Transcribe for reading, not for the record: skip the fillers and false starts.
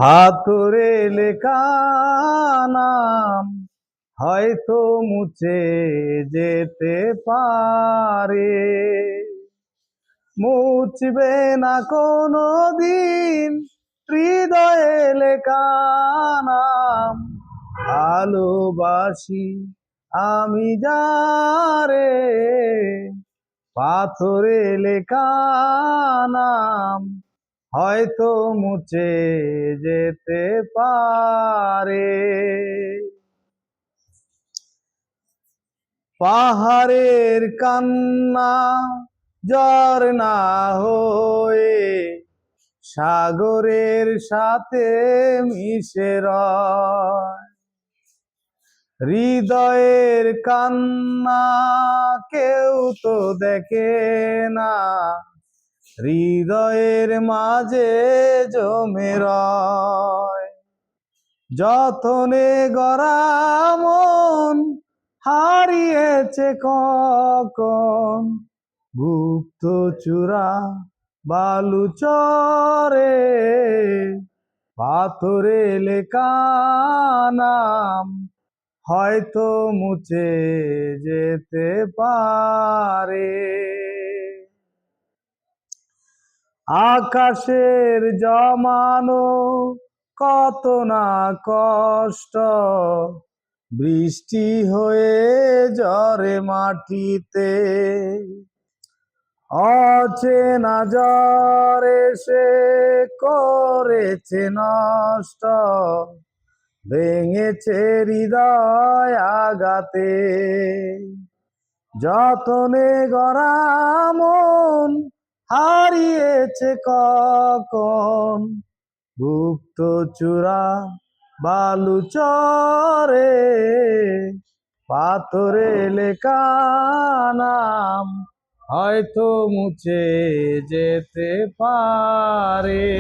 হাতুড়ে লেখা নাম হয়তো মুছে যেতে পারে, মুছবে না কোনো দিন হৃদয়ে লেখা নাম। ভালোবাসি আমি যারে, পাথরে লেখা নাম হয়তো মুছে যেতে পারে। পাহাড়ের কান্না ঝরনা হয়ে সাগরের সাথে মিশে রয়। হৃদয়ের কান্না কেউ তো দেখে না, হৃদয়ের মাঝে জমে রয়। যতনে গড়া মন হারিয়েছে কখন, গুপ্ত চূড়া বালু চরে, পাথরে লেখা নাম হয়তো মুছে যেতে পারে। আকাশের জমানো কত না কষ্ট, বৃষ্টি হয়ে ঝরে মাটিতে। অচেনা ঝড় এসে করেছে নষ্ট, ভেঙেছে হৃদয় আঘাতে। যতনে গড়া মন হারিয়েছে কখন, গুপ্ত চূড়া বালু চরে, পাথরে লেখা নাম হয়তো মুছে যেতে পারে।